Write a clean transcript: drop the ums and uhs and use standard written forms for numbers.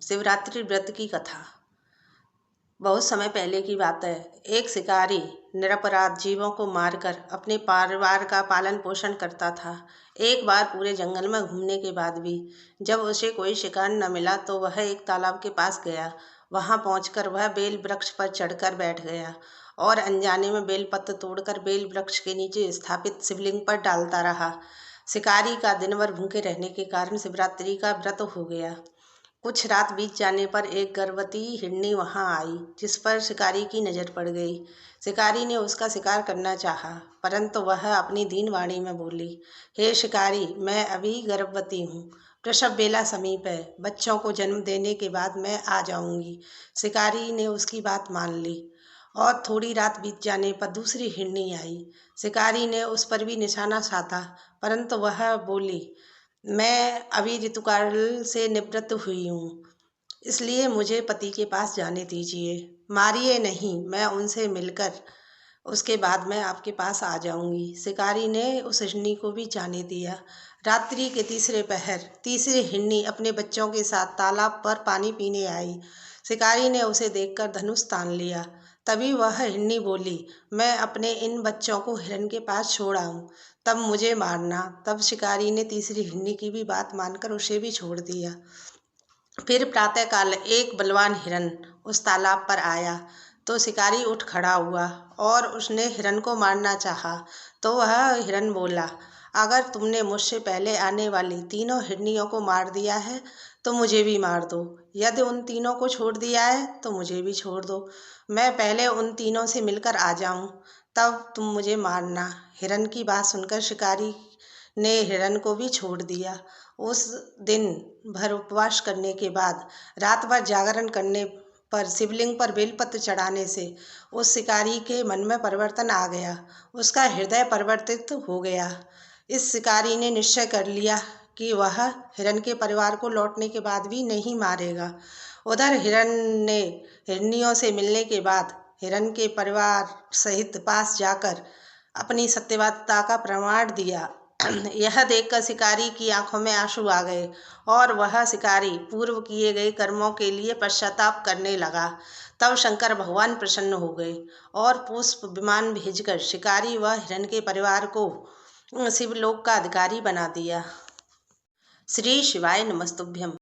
शिवरात्रि व्रत की कथा। बहुत समय पहले की बात है। एक शिकारी निरपराध जीवों को मारकर अपने परिवार का पालन पोषण करता था। एक बार पूरे जंगल में घूमने के बाद भी जब उसे कोई शिकार न मिला तो वह एक तालाब के पास गया। वहां पहुंचकर वह बेल वृक्ष पर चढ़कर बैठ गया और अनजाने में बेलपत्र तोड़कर बेल वृक्ष के नीचे स्थापित शिवलिंग पर डालता रहा। शिकारी का दिन भर भूखे रहने के कारण शिवरात्रि का व्रत हो गया। कुछ रात बीत जाने पर एक गर्भवती हिरनी वहां आई, जिस पर शिकारी की नजर पड़ गई। शिकारी ने उसका शिकार करना चाहा, परंतु वह अपनी दीन वाणी में बोली, हे शिकारी, मैं अभी गर्भवती हूँ। प्रसव बेला समीप है। बच्चों को जन्म देने के बाद मैं आ जाऊंगी। शिकारी ने उसकी बात मान ली और थोड़ी रात बीत जाने पर दूसरी हिरनी आई। शिकारी ने उस पर भी निशाना साधा, परंतु वह बोली, मैं अभी ऋतुकाल से निवृत्त हुई हूँ, इसलिए मुझे पति के पास जाने दीजिए। मारिए नहीं, मैं उनसे मिलकर उसके बाद मैं आपके पास आ जाऊंगी। शिकारी ने उस हिरनी को भी जाने दिया। रात्रि के तीसरे पहर तीसरी हिरनी अपने बच्चों के साथ तालाब पर पानी पीने आई। शिकारी ने उसे देखकर धनुष तान लिया। तभी वह हिरनी बोली, मैं अपने इन बच्चों को हिरन के पास छोड़ आऊं, तब मुझे मारना। तब शिकारी ने तीसरी हिरनी की भी बात मानकर उसे भी छोड़ दिया। फिर प्रातःकाल एक बलवान हिरन उस तालाब पर आया तो शिकारी उठ खड़ा हुआ और उसने हिरन को मारना चाहा। तो वह हिरन बोला, अगर तुमने मुझसे पहले आने वाली तीनों हिरनियों को मार दिया है तो मुझे भी मार दो। यदि उन तीनों को छोड़ दिया है तो मुझे भी छोड़ दो। मैं पहले उन तीनों से मिलकर आ जाऊं, तब तुम मुझे मारना। हिरन की बात सुनकर शिकारी ने हिरन को भी छोड़ दिया। उस दिन भर उपवास करने के बाद रात भर जागरण करने पर शिवलिंग पर बेलपत्र चढ़ाने से उस शिकारी के मन में परिवर्तन आ गया। उसका हृदय परिवर्तित हो गया। इस शिकारी ने निश्चय कर लिया कि वह हिरन के परिवार को लौटने के बाद भी नहीं मारेगा। उधर हिरन ने हिरनियों से मिलने के बाद हिरन के परिवार सहित पास जाकर अपनी सत्यवादिता का प्रमाण दिया। यह देखकर शिकारी की आंखों में आंसू आ गए और वह शिकारी पूर्व किए गए कर्मों के लिए पश्चाताप करने लगा। तब शंकर भगवान प्रसन्न हो गए और पुष्प विमान भेजकर शिकारी व हिरन के परिवार को शिवलोक का अधिकारी बना दिया। श्री शिवाय नमस्तुभ्यम।